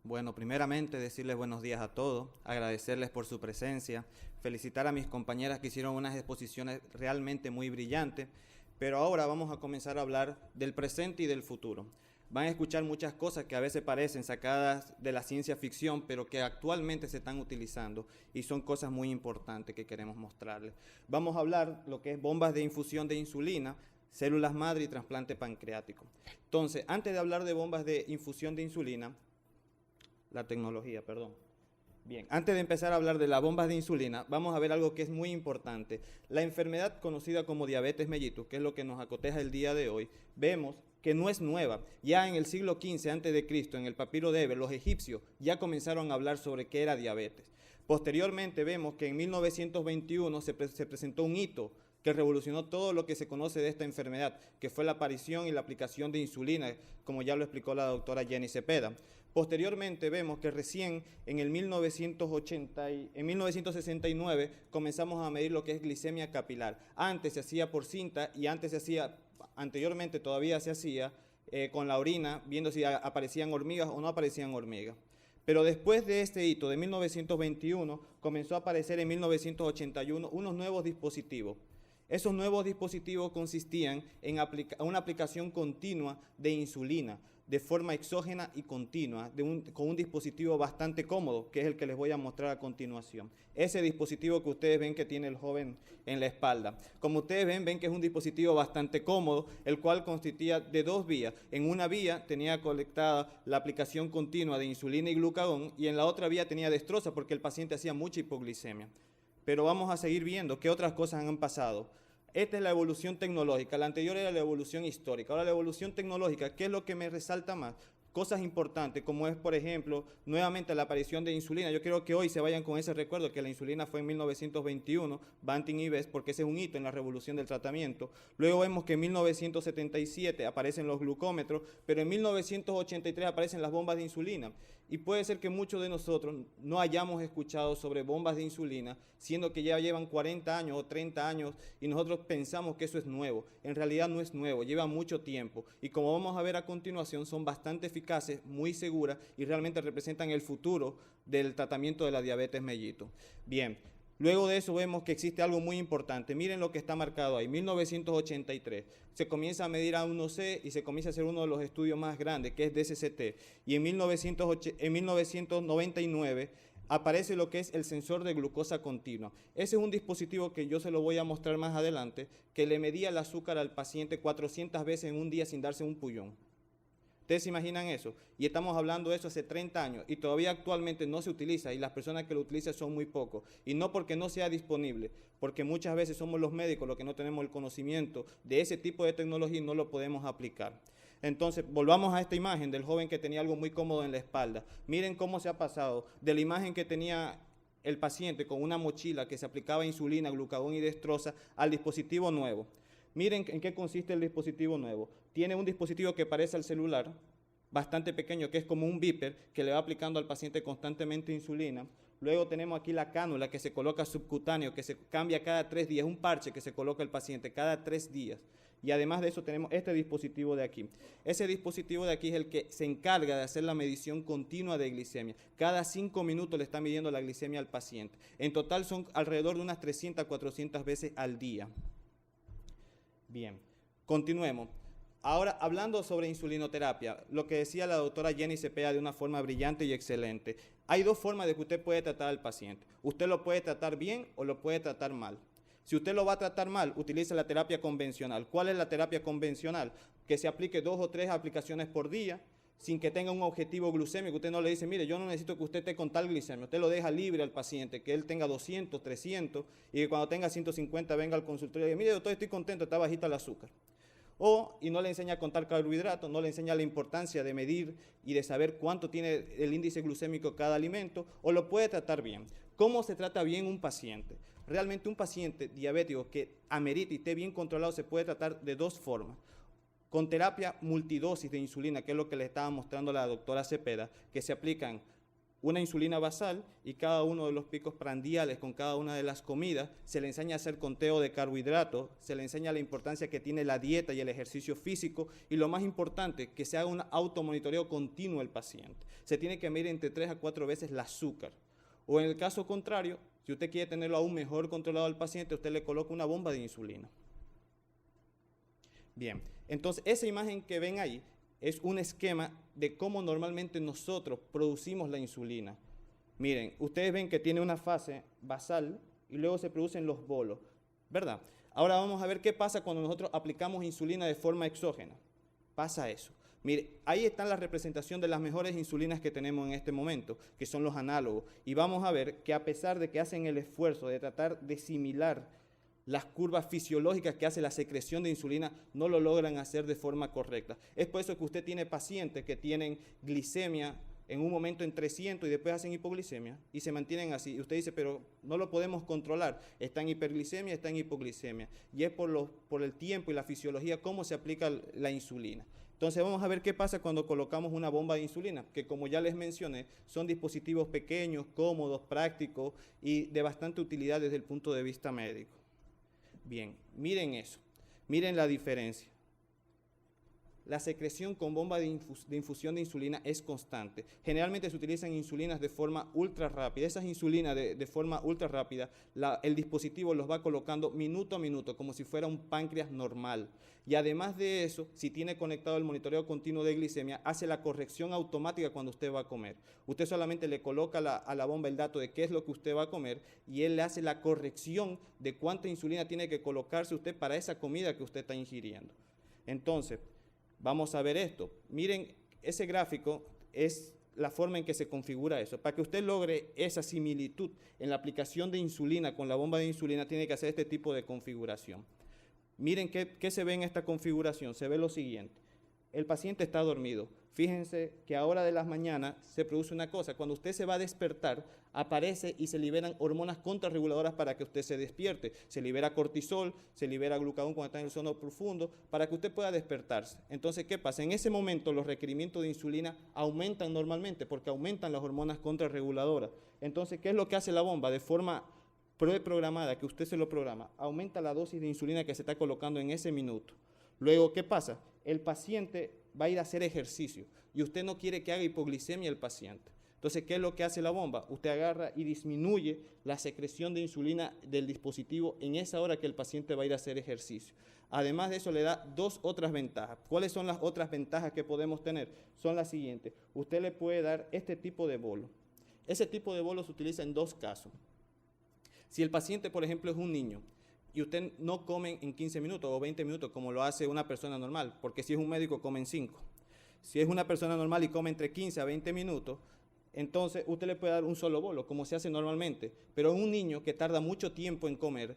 Bueno, primeramente decirles buenos días a todos, agradecerles por su presencia, felicitar a mis compañeras que hicieron unas exposiciones realmente muy brillantes, pero ahora vamos a comenzar a hablar del presente y del futuro. Van a escuchar muchas cosas que a veces parecen sacadas de la ciencia ficción, pero que actualmente se están utilizando y son cosas muy importantes que queremos mostrarles. Vamos a hablar lo que es bombas de infusión de insulina, células madre y trasplante pancreático. Entonces, antes de hablar de bombas de infusión de insulina, la tecnología, perdón. Bien, antes de empezar a hablar de las bombas de insulina, vamos a ver algo que es muy importante. La enfermedad conocida como diabetes mellitus, que es lo que nos acoteja el día de hoy, vemos que no es nueva. Ya en el siglo XV a.C., en el papiro de Eber, los egipcios ya comenzaron a hablar sobre qué era diabetes. Posteriormente vemos que en 1921 se presentó un hito que revolucionó todo lo que se conoce de esta enfermedad, que fue la aparición y la aplicación de insulina, como ya lo explicó la doctora Jenny Cepeda. Posteriormente vemos que recién en el 1969 comenzamos a medir lo que es glicemia capilar. Antes se hacía por cinta y anteriormente todavía se hacía con la orina, viendo si aparecían hormigas o no aparecían hormigas. Pero después de este hito de 1921 comenzó a aparecer en 1981 unos nuevos dispositivos. Esos nuevos dispositivos consistían en una aplicación continua de insulina, de forma exógena y continua, con un dispositivo bastante cómodo, que es el que les voy a mostrar a continuación. Ese dispositivo que ustedes ven que tiene el joven en la espalda. Como ustedes ven que es un dispositivo bastante cómodo, el cual consistía de dos vías. En una vía tenía conectada la aplicación continua de insulina y glucagón, y en la otra vía tenía dextrosa, porque el paciente hacía mucha hipoglicemia. Pero vamos a seguir viendo qué otras cosas han pasado. Esta es la evolución tecnológica, la anterior era la evolución histórica. Ahora la evolución tecnológica, ¿qué es lo que me resalta más? Cosas importantes como es, por ejemplo, nuevamente la aparición de insulina. Yo quiero que hoy se vayan con ese recuerdo que la insulina fue en 1921, Banting y Best, porque ese es un hito en la revolución del tratamiento. Luego vemos que en 1977 aparecen los glucómetros, pero en 1983 aparecen las bombas de insulina. Y puede ser que muchos de nosotros no hayamos escuchado sobre bombas de insulina, siendo que ya llevan 40 años o 30 años y nosotros pensamos que eso es nuevo. En realidad no es nuevo, lleva mucho tiempo. Y como vamos a ver a continuación, son bastante eficaces, muy seguras y realmente representan el futuro del tratamiento de la diabetes mellitus. Bien, luego de eso vemos que existe algo muy importante. Miren lo que está marcado ahí, 1983. Se comienza a medir A1C y se comienza a hacer uno de los estudios más grandes, que es DSCT. Y en 1999 aparece lo que es el sensor de glucosa continua. Ese es un dispositivo que yo se lo voy a mostrar más adelante, que le medía el azúcar al paciente 400 veces en un día sin darse un pullón. ¿Ustedes se imaginan eso? Y estamos hablando de eso hace 30 años y todavía actualmente no se utiliza y las personas que lo utilizan son muy pocos. Y no porque no sea disponible, porque muchas veces somos los médicos los que no tenemos el conocimiento de ese tipo de tecnología y no lo podemos aplicar. Entonces, volvamos a esta imagen del joven que tenía algo muy cómodo en la espalda. Miren cómo se ha pasado de la imagen que tenía el paciente con una mochila que se aplicaba insulina, glucagón y dextrosa al dispositivo nuevo. Miren en qué consiste el dispositivo nuevo. Tiene un dispositivo que parece al celular, bastante pequeño, que es como un beeper, que le va aplicando al paciente constantemente insulina. Luego tenemos aquí la cánula que se coloca subcutáneo, que se cambia cada 3 días, un parche que se coloca al paciente cada 3 días. Y además de eso tenemos este dispositivo de aquí. Ese dispositivo de aquí es el que se encarga de hacer la medición continua de glicemia. Cada 5 minutos le está midiendo la glicemia al paciente. En total son alrededor de unas 300 a 400 veces al día. Bien, continuemos. Ahora, hablando sobre insulinoterapia, lo que decía la doctora Jenny Cepeda de una forma brillante y excelente. Hay dos formas de que usted puede tratar al paciente. Usted lo puede tratar bien o lo puede tratar mal. Si usted lo va a tratar mal, utilice la terapia convencional. ¿Cuál es la terapia convencional? Que se aplique 2 o 3 aplicaciones por día, sin que tenga un objetivo glucémico. Usted no le dice, mire, yo no necesito que usted esté con tal glicemia. Usted lo deja libre al paciente, que él tenga 200, 300, y que cuando tenga 150 venga al consultorio y diga, mire, doctor, estoy contento, está bajita el azúcar. Y no le enseña a contar carbohidratos, no le enseña la importancia de medir y de saber cuánto tiene el índice glucémico cada alimento, o lo puede tratar bien. ¿Cómo se trata bien un paciente? Realmente un paciente diabético que amerite y esté bien controlado se puede tratar de 2 formas. Con terapia multidosis de insulina, que es lo que le estaba mostrando la doctora Cepeda, que se aplican una insulina basal y cada uno de los picos prandiales con cada una de las comidas. Se le enseña a hacer conteo de carbohidratos, se le enseña la importancia que tiene la dieta y el ejercicio físico y lo más importante, que se haga un automonitoreo continuo del paciente. Se tiene que medir entre 3 a 4 veces el azúcar. O en el caso contrario, si usted quiere tenerlo aún mejor controlado al paciente, usted le coloca una bomba de insulina. Bien, entonces esa imagen que ven ahí es un esquema de cómo normalmente nosotros producimos la insulina. Miren, ustedes ven que tiene una fase basal y luego se producen los bolos, ¿verdad? Ahora vamos a ver qué pasa cuando nosotros aplicamos insulina de forma exógena. Pasa eso. Mire, ahí está la representación de las mejores insulinas que tenemos en este momento, que son los análogos. Y vamos a ver que a pesar de que hacen el esfuerzo de tratar de similar las curvas fisiológicas que hace la secreción de insulina, no lo logran hacer de forma correcta. Es por eso que usted tiene pacientes que tienen glicemia en un momento en 300 y después hacen hipoglicemia y se mantienen así. Y usted dice, pero no lo podemos controlar. Está en hiperglicemia, está en hipoglicemia. Y es por el tiempo y la fisiología cómo se aplica la insulina. Entonces vamos a ver qué pasa cuando colocamos una bomba de insulina, que como ya les mencioné, son dispositivos pequeños, cómodos, prácticos y de bastante utilidad desde el punto de vista médico. Bien, miren eso, miren la diferencia. La secreción con bomba de infusión de insulina es constante. Generalmente se utilizan insulinas de forma ultra rápida. Esas insulinas de forma ultra rápida, el dispositivo los va colocando minuto a minuto, como si fuera un páncreas normal. Y además de eso, si tiene conectado el monitoreo continuo de glicemia, hace la corrección automática cuando usted va a comer. Usted solamente le coloca a la bomba el dato de qué es lo que usted va a comer y él le hace la corrección de cuánta insulina tiene que colocarse usted para esa comida que usted está ingiriendo. Entonces, vamos a ver esto. Miren, ese gráfico es la forma en que se configura eso. Para que usted logre esa similitud en la aplicación de insulina con la bomba de insulina, tiene que hacer este tipo de configuración. Miren qué se ve en esta configuración. Se ve lo siguiente. El paciente está dormido. Fíjense que a hora de las mañanas se produce una cosa. Cuando usted se va a despertar, aparece y se liberan hormonas contrarreguladoras para que usted se despierte. Se libera cortisol, se libera glucagón cuando está en el sueño profundo, para que usted pueda despertarse. Entonces, ¿qué pasa? En ese momento los requerimientos de insulina aumentan normalmente porque aumentan las hormonas contrarreguladoras. Entonces, ¿qué es lo que hace la bomba? De forma preprogramada, que usted se lo programa, aumenta la dosis de insulina que se está colocando en ese minuto. Luego, ¿qué pasa? El paciente va a ir a hacer ejercicio y usted no quiere que haga hipoglicemia el paciente. Entonces, ¿qué es lo que hace la bomba? Usted agarra y disminuye la secreción de insulina del dispositivo en esa hora que el paciente va a ir a hacer ejercicio. Además de eso, le da dos otras ventajas. ¿Cuáles son las otras ventajas que podemos tener? Son las siguientes. Usted le puede dar este tipo de bolo. Ese tipo de bolo se utiliza en dos casos. Si el paciente, por ejemplo, es un niño, y usted no come en 15 minutos o 20 minutos como lo hace una persona normal, porque si es un médico come en 5. Si es una persona normal y come entre 15 a 20 minutos, entonces usted le puede dar un solo bolo, como se hace normalmente. Pero un niño que tarda mucho tiempo en comer,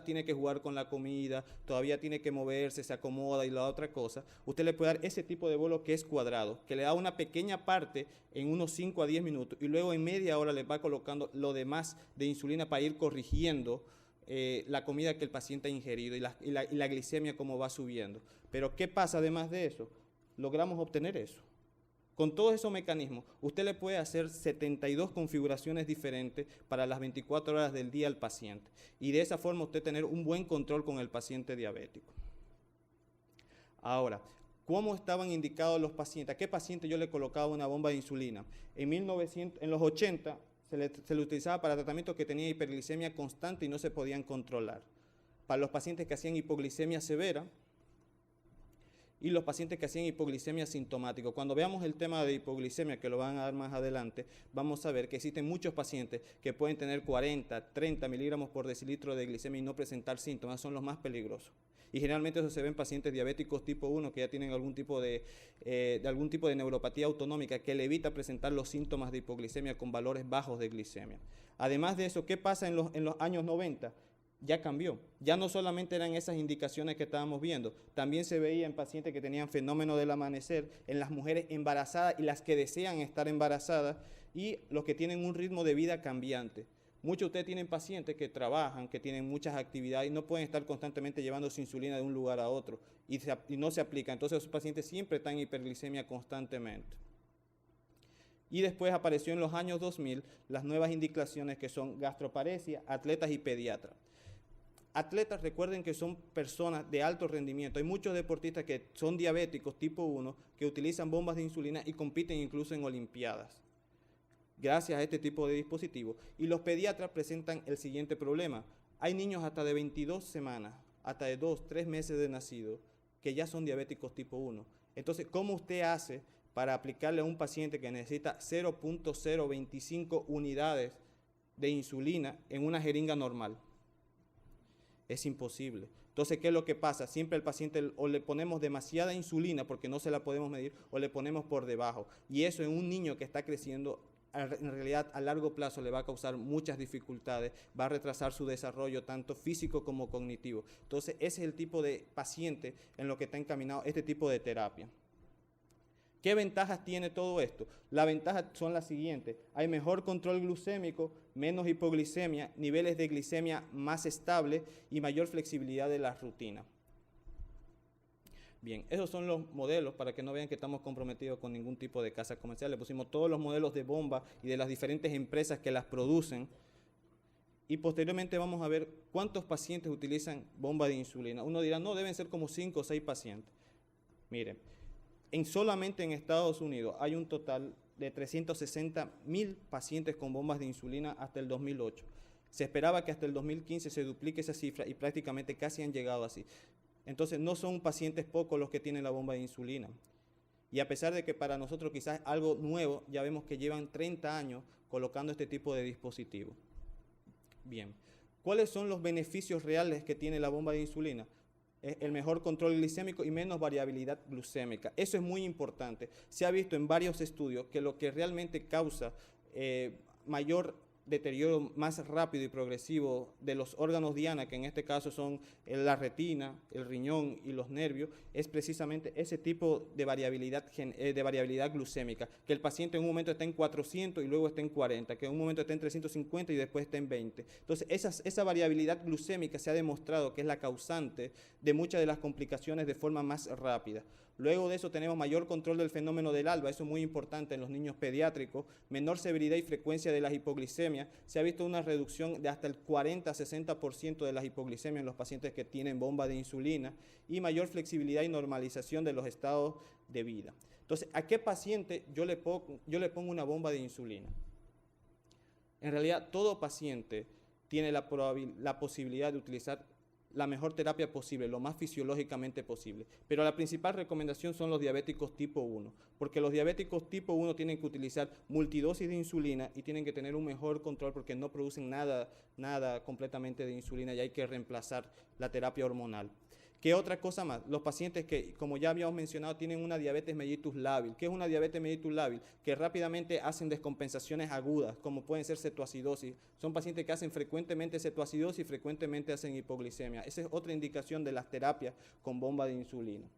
tiene que jugar con la comida, todavía tiene que moverse, se acomoda y la otra cosa, usted le puede dar ese tipo de bolo que es cuadrado, que le da una pequeña parte en unos 5 a 10 minutos y luego en media hora le va colocando lo demás de insulina para ir corrigiendo la comida que el paciente ha ingerido y la glicemia como va subiendo. Pero ¿qué pasa además de eso? Logramos obtener eso. Con todos esos mecanismos, usted le puede hacer 72 configuraciones diferentes para las 24 horas del día al paciente. Y de esa forma usted tener un buen control con el paciente diabético. Ahora, ¿cómo estaban indicados los pacientes? ¿A qué paciente yo le colocaba una bomba de insulina? En los 80 se le utilizaba para tratamientos que tenían hiperglicemia constante y no se podían controlar. Para los pacientes que hacían hipoglicemia severa y los pacientes que hacían hipoglicemia sintomática. Cuando veamos el tema de hipoglicemia, que lo van a dar más adelante, vamos a ver que existen muchos pacientes que pueden tener 40, 30 miligramos por decilitro de glicemia y no presentar síntomas, son los más peligrosos. Y generalmente eso se ve en pacientes diabéticos tipo 1 que ya tienen algún tipo de neuropatía autonómica que le evita presentar los síntomas de hipoglicemia con valores bajos de glicemia. Además de eso, ¿qué pasa en los años 90? Ya cambió. Ya no solamente eran esas indicaciones que estábamos viendo, también se veía en pacientes que tenían fenómeno del amanecer, en las mujeres embarazadas y las que desean estar embarazadas y los que tienen un ritmo de vida cambiante. Muchos de ustedes tienen pacientes que trabajan, que tienen muchas actividades y no pueden estar constantemente llevando su insulina de un lugar a otro y no se aplica. Entonces esos pacientes siempre están en hiperglicemia constantemente. Y después apareció en los años 2000 las nuevas indicaciones que son gastroparesia, atletas y pediatras. Atletas, recuerden que son personas de alto rendimiento. Hay muchos deportistas que son diabéticos tipo 1 que utilizan bombas de insulina y compiten incluso en olimpiadas, gracias a este tipo de dispositivos. Y los pediatras presentan el siguiente problema. Hay niños hasta de 22 semanas, hasta de 2, 3 meses de nacido, que ya son diabéticos tipo 1. Entonces, ¿cómo usted hace para aplicarle a un paciente que necesita 0.025 unidades de insulina en una jeringa normal? Es imposible. Entonces, ¿qué es lo que pasa? Siempre al paciente o le ponemos demasiada insulina porque no se la podemos medir o le ponemos por debajo. Y eso en un niño que está creciendo, en realidad a largo plazo le va a causar muchas dificultades, va a retrasar su desarrollo tanto físico como cognitivo. Entonces, ese es el tipo de paciente en lo que está encaminado este tipo de terapia. ¿Qué ventajas tiene todo esto? Las ventajas son las siguientes. Hay mejor control glucémico, menos hipoglicemia, niveles de glicemia más estables y mayor flexibilidad de la rutina. Bien, esos son los modelos para que no vean que estamos comprometidos con ningún tipo de casa comercial. Le pusimos todos los modelos de bomba y de las diferentes empresas que las producen. Y posteriormente vamos a ver cuántos pacientes utilizan bomba de insulina. Uno dirá, no, deben ser como 5 o 6 pacientes. Miren. Solamente en Estados Unidos hay un total de 360,000 pacientes con bombas de insulina hasta el 2008. Se esperaba que hasta el 2015 se duplique esa cifra y prácticamente casi han llegado así. Entonces no son pacientes pocos los que tienen la bomba de insulina. Y a pesar de que para nosotros quizás es algo nuevo, ya vemos que llevan 30 años colocando este tipo de dispositivo. Bien, ¿cuáles son los beneficios reales que tiene la bomba de insulina? El mejor control glicémico y menos variabilidad glucémica. Eso es muy importante. Se ha visto en varios estudios que lo que realmente causa mayor deterioro más rápido y progresivo de los órganos diana, que en este caso son la retina, el riñón y los nervios, es precisamente ese tipo de variabilidad glucémica, que el paciente en un momento está en 400 y luego está en 40, que en un momento está en 350 y después está en 20. Entonces, esa variabilidad glucémica se ha demostrado que es la causante de muchas de las complicaciones de forma más rápida. Luego de eso tenemos mayor control del fenómeno del alba, eso es muy importante en los niños pediátricos, menor severidad y frecuencia de las hipoglicemias. Se ha visto una reducción de hasta el 40-60% de las hipoglicemias en los pacientes que tienen bomba de insulina y mayor flexibilidad y normalización de los estados de vida. Entonces, ¿a qué paciente yo le pongo una bomba de insulina? En realidad, todo paciente tiene la posibilidad de utilizar la mejor terapia posible, lo más fisiológicamente posible. Pero la principal recomendación son los diabéticos tipo 1, porque los diabéticos tipo 1 tienen que utilizar multidosis de insulina y tienen que tener un mejor control porque no producen nada completamente de insulina y hay que reemplazar la terapia hormonal. ¿Qué otra cosa más? Los pacientes que, como ya habíamos mencionado, tienen una diabetes mellitus lábil. ¿Qué es una diabetes mellitus lábil? Que rápidamente hacen descompensaciones agudas, como pueden ser cetoacidosis. Son pacientes que hacen frecuentemente cetoacidosis y frecuentemente hacen hipoglicemia. Esa es otra indicación de las terapias con bomba de insulina.